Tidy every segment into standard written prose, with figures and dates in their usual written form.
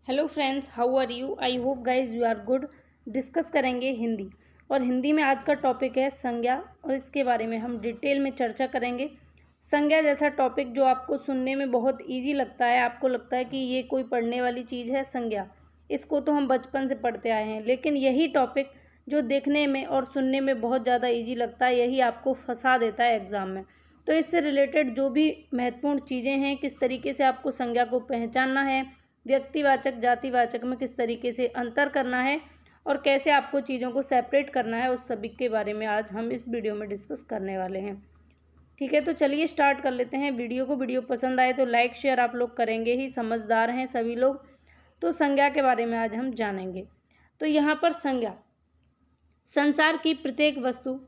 Hello friends, how are you? I hope guys you are good. Discuss करेंगे हिंदी, और हिंदी में आज का टॉपिक है संज्ञा, और इसके बारे में हम डिटेल में चर्चा करेंगे। संज्ञा जैसा टॉपिक जो आपको सुनने में बहुत इजी लगता है, आपको लगता है कि ये कोई पढ़ने वाली चीज़ है। संज्ञा, इसको तो हम बचपन से पढ़ते आए हैं, लेकिन यही टॉपिक जो देखने में और सुनने में बहुत ज़्यादा ईजी लगता है, यही आपको फंसा देता है एग्ज़ाम में। तो इससे रिलेटेड जो भी महत्वपूर्ण चीज़ें हैं, किस तरीके से आपको संज्ञा को पहचानना है, व्यक्तिवाचक जातिवाचक में किस तरीके से अंतर करना है, और कैसे आपको चीज़ों को सेपरेट करना है, उस सभी के बारे में आज हम इस वीडियो में डिस्कस करने वाले हैं। ठीक है, तो चलिए स्टार्ट कर लेते हैं। वीडियो पसंद आए तो लाइक शेयर आप लोग करेंगे ही, समझदार हैं सभी लोग। तो संज्ञा के बारे में आज हम जानेंगे। तो यहाँ पर संज्ञा, संसार की प्रत्येक वस्तु,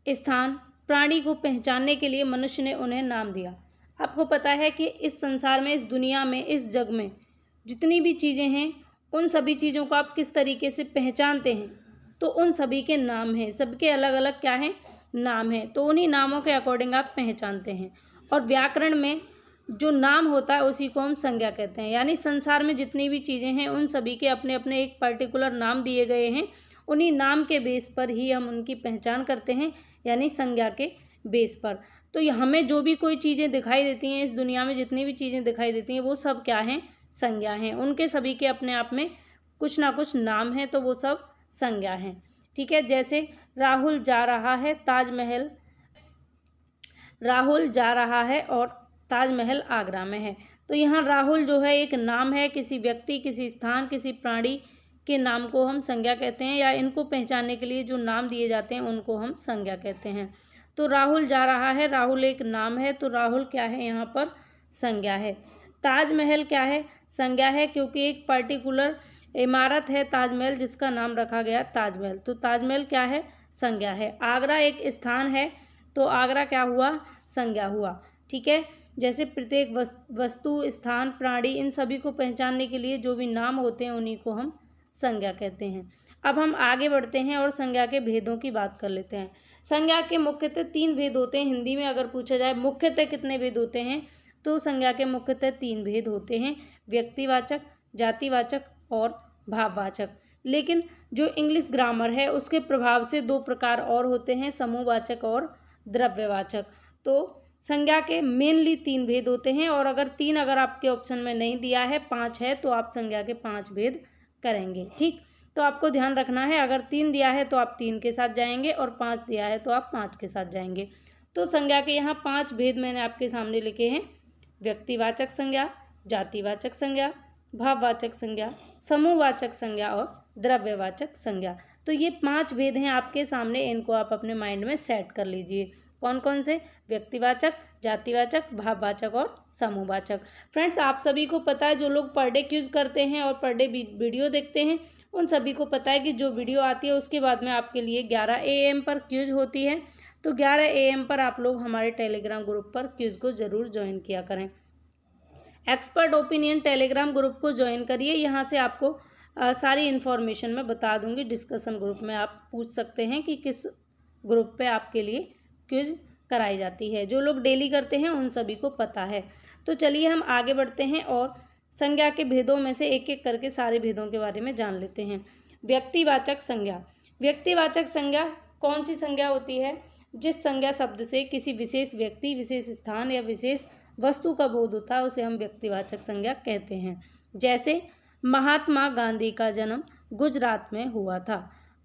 स्थान, प्राणी को पहचानने के लिए मनुष्य ने उन्हें नाम दिया। आपको पता है कि इस संसार में, इस दुनिया में, इस जग में जितनी भी चीज़ें हैं, उन सभी चीज़ों को आप किस तरीके से पहचानते हैं, तो उन सभी के नाम हैं। सबके अलग अलग क्या हैं? नाम हैं। तो उन्हीं नामों के अकॉर्डिंग आप पहचानते हैं। और व्याकरण में जो नाम होता है उसी को हम संज्ञा कहते हैं। यानी संसार में जितनी भी चीज़ें हैं, उन सभी के अपने अपने एक पर्टिकुलर नाम दिए गए हैं। उन्हीं नाम के बेस पर ही हम उनकी पहचान करते हैं, यानी संज्ञा के बेस पर। तो हमें जो भी कोई चीज़ें दिखाई देती हैं, इस दुनिया में जितनी भी चीज़ें दिखाई देती हैं, वो सब क्या हैं? संज्ञा हैं। उनके सभी के अपने आप में कुछ ना कुछ नाम है, तो वो सब संज्ञा हैं। ठीक है, जैसे राहुल जा रहा है ताजमहल, राहुल जा रहा है और ताजमहल आगरा में है। तो यहाँ राहुल जो है एक नाम है, किसी व्यक्ति, किसी स्थान, किसी प्राणी के नाम को हम संज्ञा कहते हैं, या इनको पहचानने के लिए जो नाम दिए जाते हैं उनको हम संज्ञा कहते हैं। तो राहुल जा रहा है, राहुल एक नाम है, तो राहुल क्या है? यहाँ पर संज्ञा है। ताजमहल क्या है? संज्ञा है, क्योंकि एक पर्टिकुलर इमारत है ताजमहल, जिसका नाम रखा गया ताजमहल। तो ताजमहल क्या है? संज्ञा है। आगरा एक स्थान है, तो आगरा क्या हुआ? संज्ञा हुआ। ठीक है, जैसे प्रत्येक वस्तु, स्थान, प्राणी, इन सभी को पहचानने के लिए जो भी नाम होते हैं उन्हीं को हम संज्ञा कहते हैं। अब हम आगे बढ़ते हैं और संज्ञा के भेदों की बात कर लेते हैं। संज्ञा के मुख्यतः 3 भेद होते हैं। हिंदी में अगर पूछा जाए मुख्यतः कितने भेद होते हैं, तो संज्ञा के मुख्यतः 3 भेद होते हैं: व्यक्तिवाचक, जातिवाचक और भाववाचक। लेकिन जो इंग्लिश ग्रामर है उसके प्रभाव से 2 प्रकार और होते हैं: समूहवाचक और द्रव्यवाचक। तो संज्ञा के मेनली 3 भेद होते हैं, और अगर 3 अगर आपके ऑप्शन में नहीं दिया है, 5 है, तो आप संज्ञा के 5 भेद करेंगे। ठीक, तो आपको ध्यान रखना है, अगर 3 दिया है तो आप 3 के साथ जाएंगे, और 5 दिया है तो आप 5 के साथ जाएंगे। तो संज्ञा के यहाँ 5 भेद मैंने आपके सामने लिखे हैं: व्यक्तिवाचक संज्ञा, जातिवाचक संज्ञा, भाववाचक संज्ञा, समूहवाचक संज्ञा और द्रव्यवाचक संज्ञा। तो ये 5 भेद हैं आपके सामने, इनको आप अपने माइंड में सेट कर लीजिए। कौन कौन से? व्यक्तिवाचक, जातिवाचक, भाववाचक और समूहवाचक। फ्रेंड्स, आप सभी को पता है, जो लोग पर डे क्विज करते हैं और पर डे वीडियो देखते हैं, उन सभी को पता है कि जो वीडियो आती है उसके बाद में आपके लिए 11 AM पर क्विज होती है। तो 11 AM पर आप लोग हमारे टेलीग्राम ग्रुप पर क्विज को ज़रूर ज्वाइन किया करें। एक्सपर्ट ओपिनियन टेलीग्राम ग्रुप को ज्वाइन करिए, यहाँ से आपको सारी इन्फॉर्मेशन मैं बता दूंगी। डिस्कशन ग्रुप में आप पूछ सकते हैं कि किस ग्रुप पे आपके लिए क्विज कराई जाती है। जो लोग डेली करते हैं उन सभी को पता है। तो चलिए हम आगे बढ़ते हैं और संज्ञा के भेदों में से एक एक करके सारे भेदों के बारे में जान लेते हैं। व्यक्तिवाचक संज्ञा। व्यक्तिवाचक संज्ञा कौन सी संज्ञा होती है? जिस संज्ञा शब्द से किसी विशेष व्यक्ति, विशेष स्थान या विशेष वस्तु का बोध होता है, उसे हम व्यक्तिवाचक संज्ञा कहते हैं। जैसे महात्मा गांधी का जन्म गुजरात में हुआ था।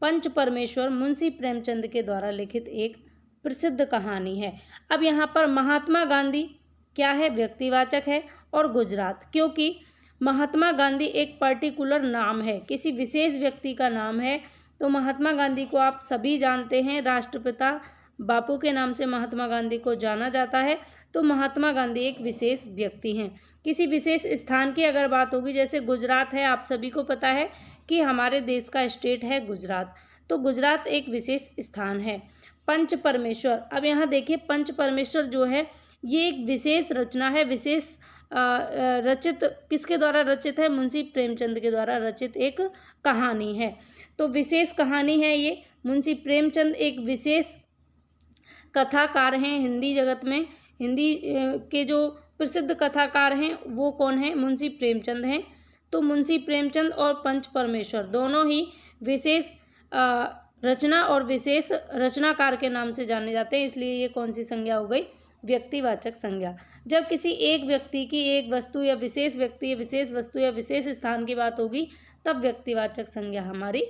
पंच परमेश्वर मुंशी प्रेमचंद के द्वारा लिखित एक प्रसिद्ध कहानी है। अब यहाँ पर महात्मा गांधी क्या है? व्यक्तिवाचक है। और गुजरात, क्योंकि महात्मा गांधी एक पर्टिकुलर नाम है, किसी विशेष व्यक्ति का नाम है। तो महात्मा गांधी को आप सभी जानते हैं, राष्ट्रपिता बापू के नाम से महात्मा गांधी को जाना जाता है। तो महात्मा गांधी एक विशेष व्यक्ति हैं। किसी विशेष स्थान की अगर बात होगी, जैसे गुजरात है, आप सभी को पता है कि हमारे देश का स्टेट है गुजरात, तो गुजरात एक विशेष स्थान है। पंच परमेश्वर, अब यहाँ देखिए, पंच परमेश्वर जो है ये एक विशेष रचना है, विशेष रचित, किसके द्वारा रचित है? मुंशी प्रेमचंद के द्वारा रचित एक कहानी है। तो विशेष कहानी है ये। मुंशी प्रेमचंद एक विशेष कथाकार हैं हिंदी जगत में। हिंदी के जो प्रसिद्ध कथाकार हैं वो कौन है? मुंशी प्रेमचंद हैं। तो मुंशी प्रेमचंद और पंच परमेश्वर दोनों ही विशेष रचना और विशेष रचनाकार के नाम से जाने जाते हैं, इसलिए ये कौन सी संज्ञा हो गई? व्यक्तिवाचक संज्ञा। जब किसी एक व्यक्ति की, एक वस्तु या विशेष व्यक्ति या विशेष वस्तु या विशेष स्थान की बात होगी तब व्यक्तिवाचक संज्ञा हमारी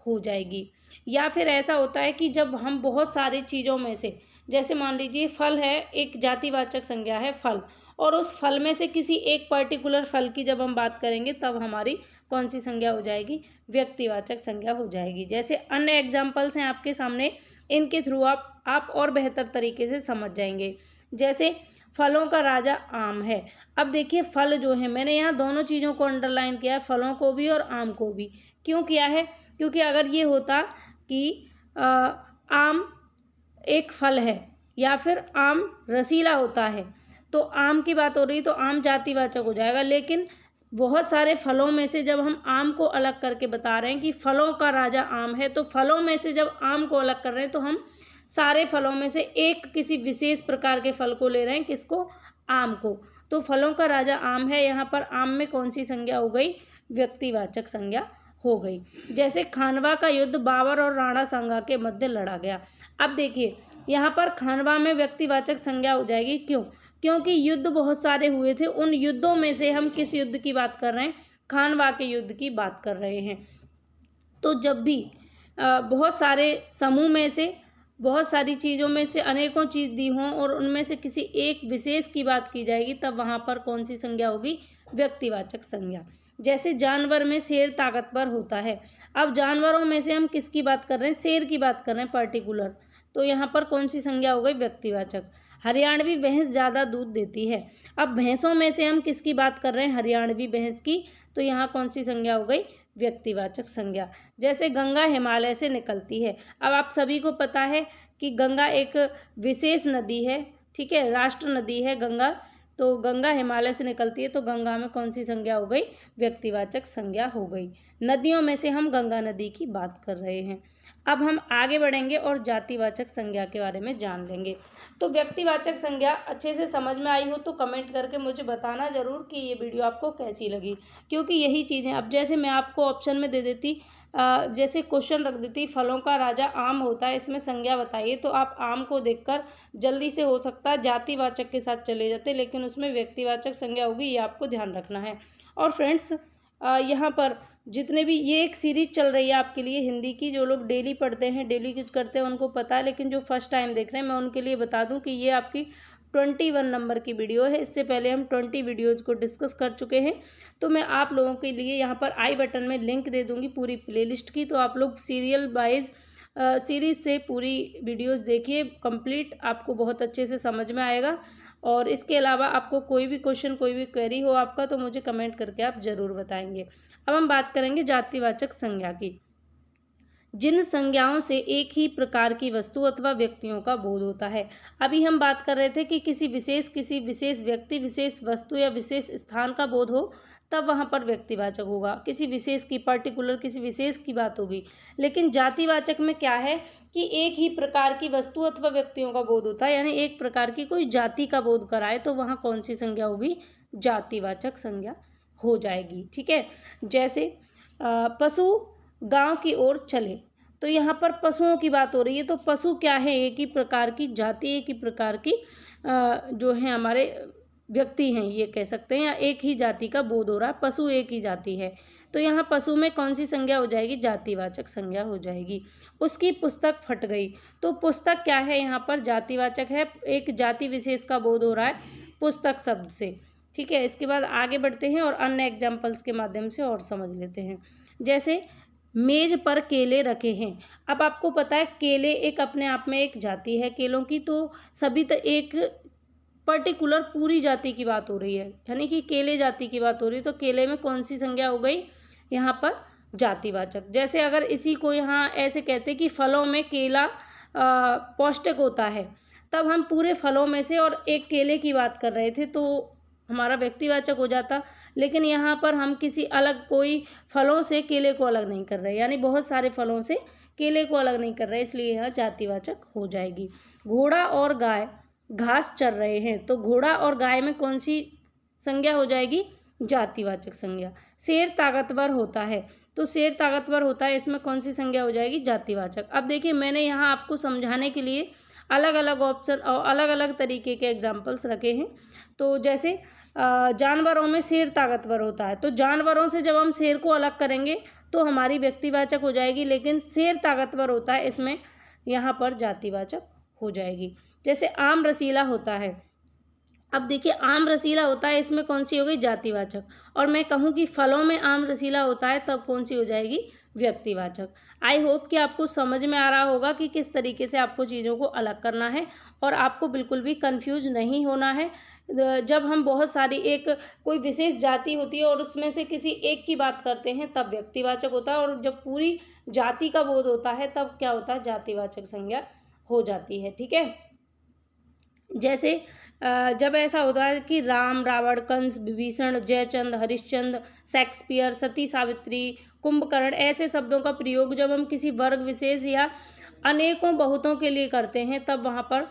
हो जाएगी। या फिर ऐसा होता है कि जब हम बहुत सारी चीज़ों में से, जैसे मान लीजिए फल है, एक जातिवाचक संज्ञा है फल, और उस फल में से किसी एक पर्टिकुलर फल की जब हम बात करेंगे तब हमारी कौन सी संज्ञा हो जाएगी? व्यक्तिवाचक संज्ञा हो जाएगी। जैसे अन्य एग्जाम्पल्स हैं आपके सामने, इनके थ्रू आप और बेहतर तरीके से समझ जाएंगे। जैसे फलों का राजा आम है। अब देखिए फल जो है, मैंने यहाँ दोनों चीज़ों को अंडरलाइन किया है, फलों को भी और आम को भी। क्यों किया है? क्योंकि अगर ये होता कि आम एक फल है या फिर आम रसीला होता है, तो आम की बात हो रही तो आम जातिवाचक हो जाएगा। लेकिन बहुत सारे फलों में से जब हम आम को अलग करके बता रहे हैं कि फलों का राजा आम है, तो फलों में से जब आम को अलग कर रहे हैं तो हम सारे फलों में से एक किसी विशेष प्रकार के फल को ले रहे हैं। किसको? आम को। तो फलों का राजा आम है, यहाँ पर आम में कौन सी संज्ञा हो गई? व्यक्तिवाचक संज्ञा हो गई। जैसे खानवा का युद्ध बाबर और राणा सांगा के मध्य लड़ा गया। अब देखिए यहाँ पर खानवा में व्यक्तिवाचक संज्ञा हो जाएगी। क्यों? क्योंकि युद्ध बहुत सारे हुए थे, उन युद्धों में से हम किस युद्ध की बात कर रहे हैं? खानवा के युद्ध की बात कर रहे हैं। तो जब भी बहुत सारे समूह में से, बहुत सारी चीज़ों में से अनेकों चीज़ दी हों और उनमें से किसी एक विशेष की बात की जाएगी तब वहाँ पर कौन सी संज्ञा होगी? व्यक्तिवाचक संज्ञा। जैसे जानवर में शेर ताकतवर होता है। अब जानवरों में से हम किसकी बात कर रहे हैं? शेर की बात कर रहे हैं पर्टिकुलर, तो यहाँ पर कौन सी संज्ञा हो गई? व्यक्तिवाचक। हरियाणवी भैंस ज़्यादा दूध देती है। अब भैंसों में से हम किसकी बात कर रहे हैं? हरियाणवी भैंस की, तो यहाँ कौन सी संज्ञा हो गई? व्यक्तिवाचक संज्ञा। जैसे गंगा हिमालय से निकलती है। अब आप सभी को पता है कि गंगा एक विशेष नदी है, ठीक है, राष्ट्र नदी है गंगा। तो गंगा हिमालय से निकलती है, तो गंगा में कौन सी संज्ञा हो गई? व्यक्तिवाचक संज्ञा हो गई। नदियों में से हम गंगा नदी की बात कर रहे हैं। अब हम आगे बढ़ेंगे और जातिवाचक संज्ञा के बारे में जान लेंगे। तो व्यक्तिवाचक संज्ञा अच्छे से समझ में आई हो तो कमेंट करके मुझे बताना ज़रूर कि ये वीडियो आपको कैसी लगी, क्योंकि यही चीज़ें, अब जैसे मैं आपको ऑप्शन में दे देती, जैसे क्वेश्चन रख देती फलों का राजा आम होता है, इसमें संज्ञा बताइए, तो आप आम को देखकर जल्दी से हो सकता है जातिवाचक के साथ चले जाते, लेकिन उसमें व्यक्तिवाचक संज्ञा होगी, ये आपको ध्यान रखना है। और फ्रेंड्स यहाँ पर जितने भी, ये एक सीरीज चल रही है आपके लिए हिंदी की, जो लोग डेली पढ़ते हैं, डेली कुछ करते हैं उनको पता है, लेकिन जो फर्स्ट टाइम देख रहे हैं मैं उनके लिए बता दूं कि ये आपकी 21 नंबर की वीडियो है। इससे पहले हम 20 वीडियोज़ को डिस्कस कर चुके हैं। तो मैं आप लोगों के लिए यहाँ पर आई बटन में लिंक दे दूँगी पूरी प्लेलिस्ट की, तो आप लोग सीरियल वाइज सीरीज़ से पूरी वीडियोज़ देखिए कंप्लीट, आपको बहुत अच्छे से समझ में आएगा। और इसके अलावा आपको कोई भी क्वेश्चन, कोई भी क्वेरी हो आपका, तो मुझे कमेंट करके आप ज़रूर बताएंगे। अब हम बात करेंगे जातिवाचक संज्ञा की। जिन संज्ञाओं से एक ही प्रकार की वस्तु अथवा व्यक्तियों का बोध होता है। अभी हम बात कर रहे थे कि किसी विशेष व्यक्ति, विशेष वस्तु या विशेष स्थान का बोध हो तब वहाँ पर व्यक्तिवाचक होगा। किसी विशेष की, पर्टिकुलर किसी विशेष की बात होगी। लेकिन जातिवाचक में क्या है कि एक ही प्रकार की वस्तु अथवा व्यक्तियों का बोध होता है, यानी एक प्रकार की कोई जाति का बोध कराए तो वहाँ कौन सी संज्ञा होगी? जातिवाचक संज्ञा हो जाएगी। ठीक है। जैसे पशु गांव की ओर चले, तो यहाँ पर पशुओं की बात हो रही है, तो पशु क्या है? एक ही प्रकार की जाति, एक ही प्रकार की जो है हमारे व्यक्ति हैं, ये कह सकते हैं, या एक ही जाति का बोध हो रहा है, पशु एक ही जाति है। तो यहाँ पशु में कौन सी संज्ञा हो जाएगी? जातिवाचक संज्ञा हो जाएगी। उसकी पुस्तक फट गई, तो पुस्तक क्या है? यहाँ पर जातिवाचक है, एक जाति विशेष का बोध हो रहा है पुस्तक शब्द से। ठीक है। इसके बाद आगे बढ़ते हैं और अन्य एग्जाम्पल्स के माध्यम से और समझ लेते हैं। जैसे मेज पर केले रखे हैं। अब आपको पता है केले एक अपने आप में एक जाति है केलों की, तो सभी एक पर्टिकुलर पूरी जाति की बात हो रही है, यानी कि केले जाति की बात हो रही है, तो केले में कौन सी संज्ञा हो गई? यहाँ पर जातिवाचक। जैसे अगर इसी को यहाँ ऐसे कहते कि फलों में केला पौष्टिक होता है, तब हम पूरे फलों में से और एक केले की बात कर रहे थे तो हमारा व्यक्तिवाचक हो जाता। लेकिन यहाँ पर हम किसी अलग कोई फलों से केले को अलग नहीं कर रहे, यानी बहुत सारे फलों से केले को अलग नहीं कर रहे, इसलिए यहाँ जातिवाचक हो जाएगी। घोड़ा और गाय घास चर रहे हैं, तो घोड़ा और गाय में कौन सी संज्ञा हो जाएगी? जातिवाचक संज्ञा। शेर ताकतवर होता है, तो शेर ताकतवर होता है, इसमें कौन सी संज्ञा हो जाएगी? जातिवाचक। अब देखिए मैंने यहाँ आपको समझाने के लिए अलग अलग ऑप्शन और अलग अलग तरीके के एग्जाम्पल्स रखे हैं। तो जैसे जानवरों में शेर ताकतवर होता है, तो जानवरों से जब हम शेर को अलग करेंगे तो हमारी व्यक्तिवाचक हो जाएगी, लेकिन शेर ताकतवर होता है, इसमें यहाँ पर जातिवाचक हो जाएगी। जैसे आम रसीला होता है, अब देखिए आम रसीला होता है, इसमें कौन सी हो गई? जातिवाचक। और मैं कहूँ कि फलों में आम रसीला होता है, तब कौन सी हो जाएगी? व्यक्तिवाचक। आई होप कि आपको समझ में आ रहा होगा कि किस तरीके से आपको चीज़ों को अलग करना है और आपको बिल्कुल भी कंफ्यूज नहीं होना है। जब हम बहुत सारी एक कोई विशेष जाति होती है और उसमें से किसी एक की बात करते हैं तब व्यक्तिवाचक होता है, और जब पूरी जाति का बोध होता है तब क्या होता है? जातिवाचक संज्ञा हो जाती है। ठीक है, जैसे जब ऐसा होता है कि राम, रावण, कंस, विभीषण, जयचंद, हरिश्चंद्र, शेक्सपियर, सती सावित्री, कुंभकर्ण, ऐसे शब्दों का प्रयोग जब हम किसी वर्ग विशेष या अनेकों बहुतों के लिए करते हैं तब वहाँ पर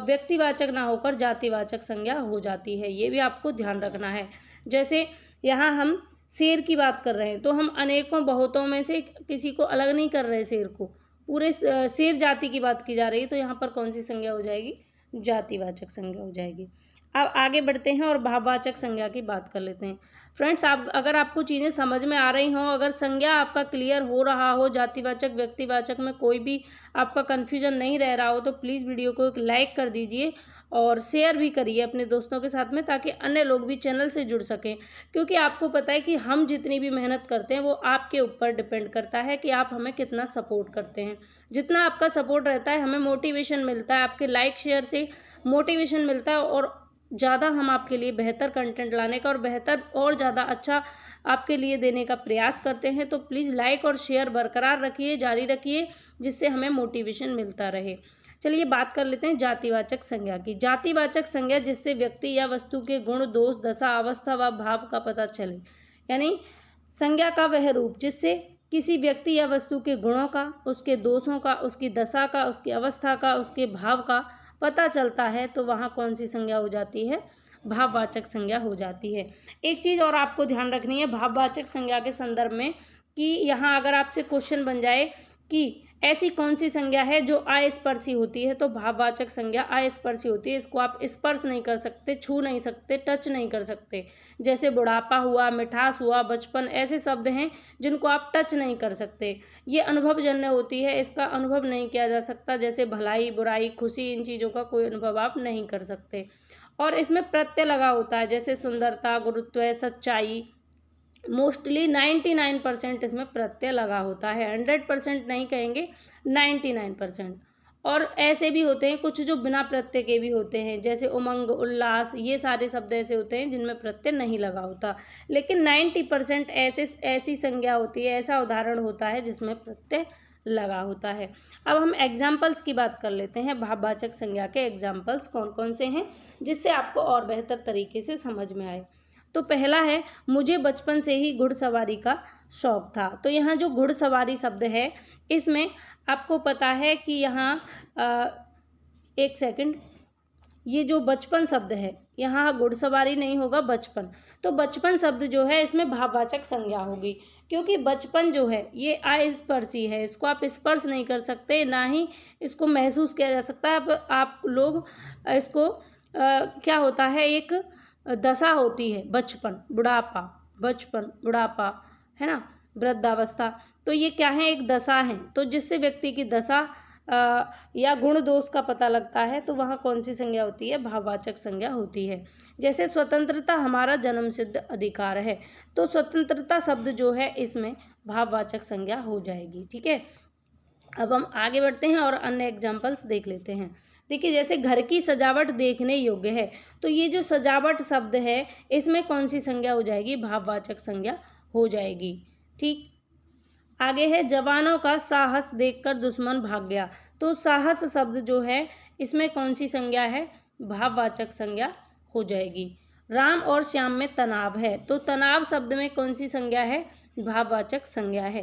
व्यक्तिवाचक ना होकर जातिवाचक संज्ञा हो जाती है। ये भी आपको ध्यान रखना है। जैसे यहाँ हम शेर की बात कर रहे हैं, तो हम अनेकों बहुतों में से किसी को अलग नहीं कर रहे, शेर को पूरे शेर जाति की बात की जा रही है, तो यहाँ पर कौन सी संज्ञा हो जाएगी? जातिवाचक संज्ञा हो जाएगी। अब आगे बढ़ते हैं और भाववाचक संज्ञा की बात कर लेते हैं। फ्रेंड्स, आप अगर आपको चीज़ें समझ में आ रही हों, अगर संज्ञा आपका क्लियर हो रहा हो, जातिवाचक व्यक्तिवाचक में कोई भी आपका कन्फ्यूजन नहीं रह रहा हो, तो प्लीज़ वीडियो को एक लाइक कर दीजिए और शेयर भी करिए अपने दोस्तों के साथ में, ताकि अन्य लोग भी चैनल से जुड़ सकें। क्योंकि आपको पता है कि हम जितनी भी मेहनत करते हैं वो आपके ऊपर डिपेंड करता है कि आप हमें कितना सपोर्ट करते हैं। जितना आपका सपोर्ट रहता है हमें मोटिवेशन मिलता है, आपके लाइक शेयर से मोटिवेशन मिलता है और ज़्यादा हम आपके लिए बेहतर कंटेंट लाने का और बेहतर और ज़्यादा अच्छा आपके लिए देने का प्रयास करते हैं। तो प्लीज़ लाइक और शेयर बरकरार रखिए, जारी रखिए, जिससे हमें मोटिवेशन मिलता रहे। चलिए बात कर लेते हैं जातिवाचक संज्ञा की। जातिवाचक संज्ञा जिससे व्यक्ति या वस्तु के गुण, दोष, दशा, अवस्था व भाव का पता चले, यानी संज्ञा का वह रूप जिससे किसी व्यक्ति या वस्तु के गुणों का, उसके दोषों का, उसकी दशा का, उसकी अवस्था का, उसके भाव का पता चलता है, तो वहाँ कौन सी संज्ञा हो जाती है? भाववाचक संज्ञा हो जाती है। एक चीज़ और आपको ध्यान रखनी है भाववाचक संज्ञा के संदर्भ में, कि यहाँ अगर आपसे क्वेश्चन बन जाए कि ऐसी कौन सी संज्ञा है जो अस्पर्शी होती है, तो भाववाचक संज्ञा अस्पर्शी होती है। इसको आप स्पर्श नहीं कर सकते, छू नहीं सकते, टच नहीं कर सकते। जैसे बुढ़ापा हुआ, मिठास हुआ, बचपन, ऐसे शब्द हैं जिनको आप टच नहीं कर सकते। ये अनुभवजन्य होती है, इसका अनुभव नहीं किया जा सकता। जैसे भलाई, बुराई, खुशी, इन चीज़ों का कोई अनुभव आप नहीं कर सकते। और इसमें प्रत्यय लगा होता है, जैसे सुंदरता, गुरुत्व, सच्चाई। मोस्टली 99% इसमें प्रत्यय लगा होता है, 100% नहीं कहेंगे, 99%। और ऐसे भी होते हैं कुछ जो बिना प्रत्यय के भी होते हैं, जैसे उमंग, उल्लास, ये सारे शब्द ऐसे होते हैं जिनमें प्रत्यय नहीं लगा होता। लेकिन 90% ऐसी संज्ञा होती है, ऐसा उदाहरण होता है जिसमें प्रत्यय लगा होता है। अब हम एग्जाम्पल्स की बात कर लेते हैं। भाववाचक संज्ञा के एग्जाम्पल्स कौन कौन से हैं, जिससे आपको और बेहतर तरीके से समझ में आए। तो पहला है, मुझे बचपन से ही घुड़सवारी का शौक था। तो यहाँ जो घुड़सवारी शब्द है, इसमें आपको पता है कि यहाँ एक सेकंड, ये जो बचपन शब्द है, यहाँ घुड़सवारी नहीं होगा, बचपन। तो बचपन शब्द जो है इसमें भाववाचक संज्ञा होगी, क्योंकि बचपन जो है ये अस्पर्शी है, इसको आप स्पर्श नहीं कर सकते, ना ही इसको महसूस किया जा सकता है। अब आप लोग इसको क्या होता है, एक दशा होती है, बचपन, बुढ़ापा, बचपन, बुढ़ापा, है ना, वृद्धावस्था, तो ये क्या है, एक दशा है। तो जिससे व्यक्ति की दशा या गुण दोष का पता लगता है, तो वहाँ कौन सी संज्ञा होती है? भाववाचक संज्ञा होती है। जैसे स्वतंत्रता हमारा जन्मसिद्ध अधिकार है, तो स्वतंत्रता शब्द जो है इसमें भाववाचक संज्ञा हो जाएगी। ठीक है, अब हम आगे बढ़ते हैं और अन्य एग्जाम्पल्स देख लेते हैं। देखिए, जैसे घर की सजावट देखने योग्य है, तो ये जो सजावट शब्द है इसमें कौन सी संज्ञा हो जाएगी? भाववाचक संज्ञा हो जाएगी। ठीक, आगे है, जवानों का साहस देखकर दुश्मन भाग गया। तो साहस शब्द जो है इसमें कौन सी संज्ञा है? भाववाचक संज्ञा हो जाएगी। राम और श्याम में तनाव है, तो तनाव शब्द में कौन सी संज्ञा है? भाववाचक संज्ञा है।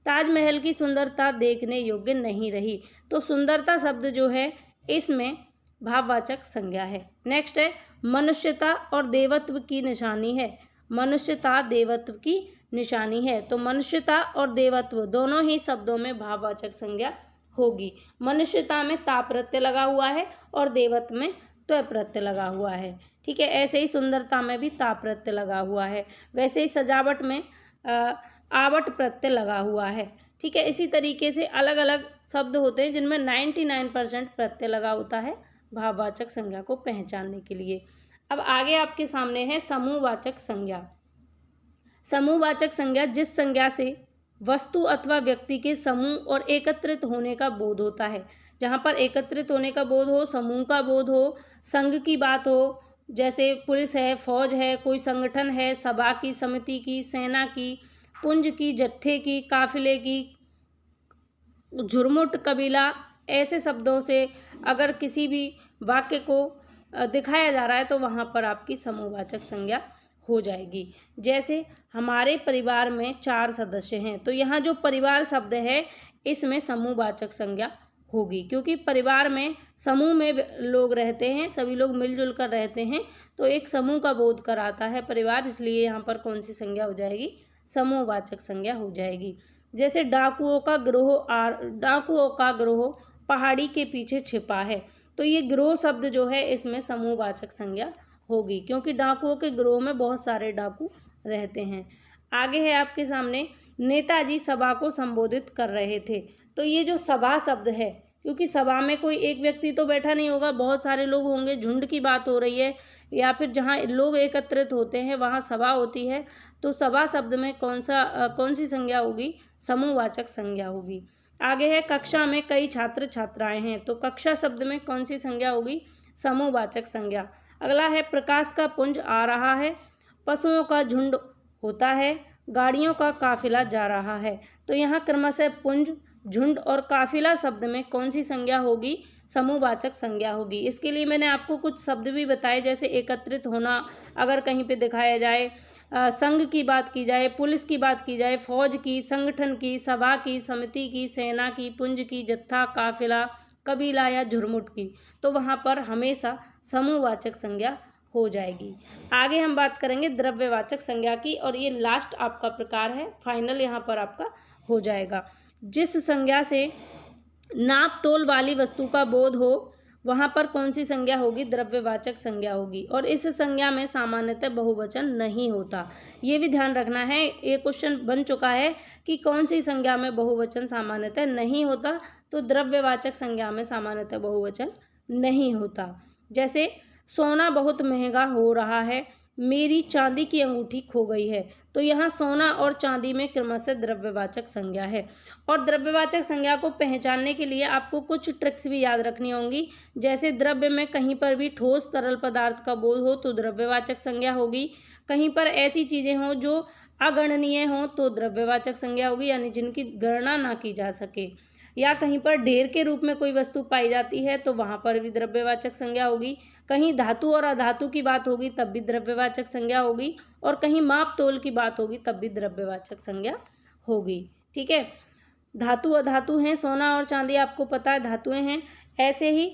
ताजमहल की सुंदरता देखने योग्य नहीं रही, तो सुंदरता शब्द जो है इसमें भाववाचक संज्ञा है। नेक्स्ट है, मनुष्यता और देवत्व की निशानी है। मनुष्यता देवत्व की निशानी है। तो मनुष्यता और देवत्व दोनों ही शब्दों में भाववाचक संज्ञा होगी। मनुष्यता में ता प्रत्यय लगा हुआ है और देवत्व में त्व प्रत्यय लगा हुआ है। ठीक है, ऐसे ही सुंदरता में भी ता प्रत्यय लगा हुआ है। वैसे ही सजावट में आवट प्रत्यय लगा हुआ है। ठीक है, इसी तरीके से अलग अलग शब्द होते हैं जिनमें 99% प्रत्यय लगा होता है भाववाचक संज्ञा को पहचानने के लिए। अब आगे आपके सामने है समूहवाचक संज्ञा। समूहवाचक संज्ञा जिस संज्ञा से वस्तु अथवा व्यक्ति के समूह और एकत्रित होने का बोध होता है। जहाँ पर एकत्रित होने का बोध हो, समूह का बोध हो, संघ की बात हो, जैसे पुलिस है, फौज है, कोई संगठन है, सभा की, समिति की, सेना की, पुंज की, जत्थे की, काफिले की, झुरमुट, कबीला, ऐसे शब्दों से अगर किसी भी वाक्य को दिखाया जा रहा है तो वहाँ पर आपकी समूहवाचक संज्ञा हो जाएगी। जैसे हमारे परिवार में 4 सदस्य हैं, तो यहाँ जो परिवार शब्द है इसमें समूहवाचक संज्ञा होगी, क्योंकि परिवार में समूह में लोग रहते हैं, सभी लोग मिलजुल कर रहते हैं, तो एक समूह का बोध कराता है परिवार, इसलिए यहाँ पर कौन सी संज्ञा हो जाएगी? समूहवाचक संज्ञा हो जाएगी। जैसे डाकुओं का ग्रोह पहाड़ी के पीछे छिपा है, तो ये ग्रोह शब्द जो है इसमें समूहवाचक संज्ञा होगी, क्योंकि डाकुओं के ग्रोह में बहुत सारे डाकू रहते हैं। आगे है आपके सामने नेताजी सभा को संबोधित कर रहे थे, तो ये जो सभा शब्द है, क्योंकि सभा में कोई एक व्यक्ति तो बैठा नहीं होगा, बहुत सारे लोग होंगे, झुंड की बात हो रही है, या फिर जहाँ लोग एकत्रित होते हैं वहाँ सभा होती है, तो सभा शब्द में कौन सी संज्ञा होगी? समूहवाचक संज्ञा होगी। आगे है कक्षा में कई छात्र छात्राएं हैं, तो कक्षा शब्द में कौन सी संज्ञा होगी? समूहवाचक संज्ञा। अगला है प्रकाश का पुंज आ रहा है, पशुओं का झुंड होता है, गाड़ियों का काफिला जा रहा है, तो यहाँ क्रमशः पुंज, झुंड और काफिला शब्द में कौन सी संज्ञा होगी? समूहवाचक संज्ञा होगी। इसके लिए मैंने आपको कुछ शब्द भी बताए, जैसे एकत्रित होना अगर कहीं पे दिखाया जाए, संघ की बात की जाए, पुलिस की बात की जाए, फौज की, संगठन की, सभा की, समिति की, सेना की, पुंज की, जत्था, काफिला, कबीला या झुरमुट की, तो वहाँ पर हमेशा समूहवाचक संज्ञा हो जाएगी। आगे हम बात करेंगे द्रव्यवाचक संज्ञा की, और ये लास्ट आपका प्रकार है, फाइनल यहाँ पर आपका हो जाएगा। जिस संज्ञा से नाप तोल वाली वस्तु का बोध हो वहाँ पर कौन सी संज्ञा होगी? द्रव्यवाचक संज्ञा होगी, और इस संज्ञा में सामान्यतः बहुवचन नहीं होता। ये भी ध्यान रखना है, ये क्वेश्चन बन चुका है कि कौन सी संज्ञा में बहुवचन सामान्यतः नहीं होता, तो द्रव्यवाचक संज्ञा में सामान्यतः बहुवचन नहीं होता। जैसे सोना बहुत महंगा हो रहा है, मेरी चांदी की अंगूठी खो गई है, तो यहाँ सोना और चांदी में क्रमशः द्रव्यवाचक संज्ञा है। और द्रव्यवाचक संज्ञा को पहचानने के लिए आपको कुछ ट्रिक्स भी याद रखनी होंगी, जैसे द्रव्य में कहीं पर भी ठोस तरल पदार्थ का बोध हो तो द्रव्यवाचक संज्ञा होगी, कहीं पर ऐसी चीज़ें हों जो अगणनीय हों तो द्रव्यवाचक संज्ञा होगी, यानी जिनकी गणना ना की जा सके, या कहीं पर ढेर के रूप में कोई वस्तु पाई जाती है तो वहाँ पर भी द्रव्यवाचक संज्ञा होगी, कहीं धातु और अधातु की बात होगी तब भी द्रव्यवाचक संज्ञा होगी, और कहीं माप तोल की बात होगी तब भी द्रव्यवाचक संज्ञा होगी। ठीक है, धातु अधातु हैं, सोना और चांदी आपको पता है धातुएं हैं। ऐसे ही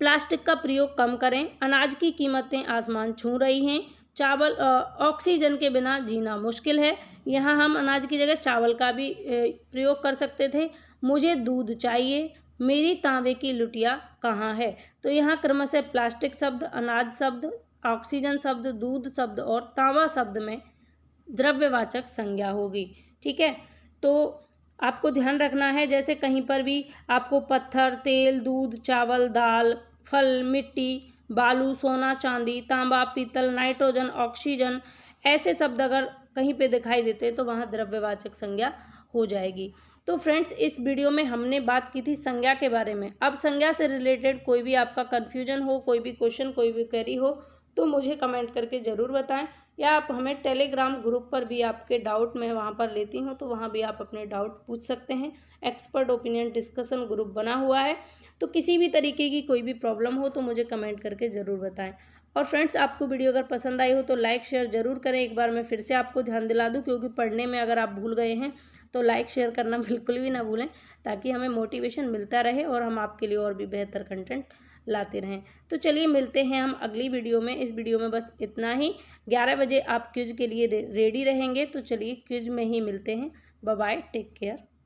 प्लास्टिक का प्रयोग कम करें, अनाज की कीमतें आसमान छू रही हैं, चावल ऑक्सीजन के बिना जीना मुश्किल है, यहाँ हम अनाज की जगह चावल का भी प्रयोग कर सकते थे। मुझे दूध चाहिए, मेरी तांबे की लुटिया कहाँ है, तो यहाँ क्रमशः प्लास्टिक शब्द, अनाज शब्द, ऑक्सीजन शब्द, दूध शब्द और तांबा शब्द में द्रव्यवाचक संज्ञा होगी। ठीक है, तो आपको ध्यान रखना है, जैसे कहीं पर भी आपको पत्थर, तेल, दूध, चावल, दाल, फल, मिट्टी, बालू, सोना, चांदी, तांबा, पीतल, नाइट्रोजन, ऑक्सीजन, ऐसे शब्द अगर कहीं पे दिखाई देते तो वहाँ द्रव्यवाचक संज्ञा हो जाएगी। तो फ्रेंड्स, इस वीडियो में हमने बात की थी संज्ञा के बारे में। अब संज्ञा से रिलेटेड कोई भी आपका कन्फ्यूजन हो, कोई भी क्वेश्चन, कोई भी क्वेरी हो तो मुझे कमेंट करके ज़रूर बताएं, या आप हमें टेलीग्राम ग्रुप पर भी आपके डाउट मैं वहाँ पर लेती हूँ, तो वहाँ भी आप अपने डाउट पूछ सकते हैं। एक्सपर्ट ओपिनियन डिस्कशन ग्रुप बना हुआ है, तो किसी भी तरीके की कोई भी प्रॉब्लम हो तो मुझे कमेंट करके ज़रूर बताएं। और फ्रेंड्स, आपको वीडियो अगर पसंद आई हो तो लाइक शेयर ज़रूर करें। एक बार मैं फिर से आपको ध्यान दिला दूँ, क्योंकि पढ़ने में अगर आप भूल गए हैं तो लाइक शेयर करना बिल्कुल भी ना भूलें, ताकि हमें मोटिवेशन मिलता रहे और हम आपके लिए और भी बेहतर कंटेंट लाते रहें। तो चलिए मिलते हैं हम अगली वीडियो में। इस वीडियो में बस इतना ही। 11 बजे आप क्विज के लिए रेडी रहेंगे। तो चलिए क्विज में ही मिलते हैं। Bye bye, take care.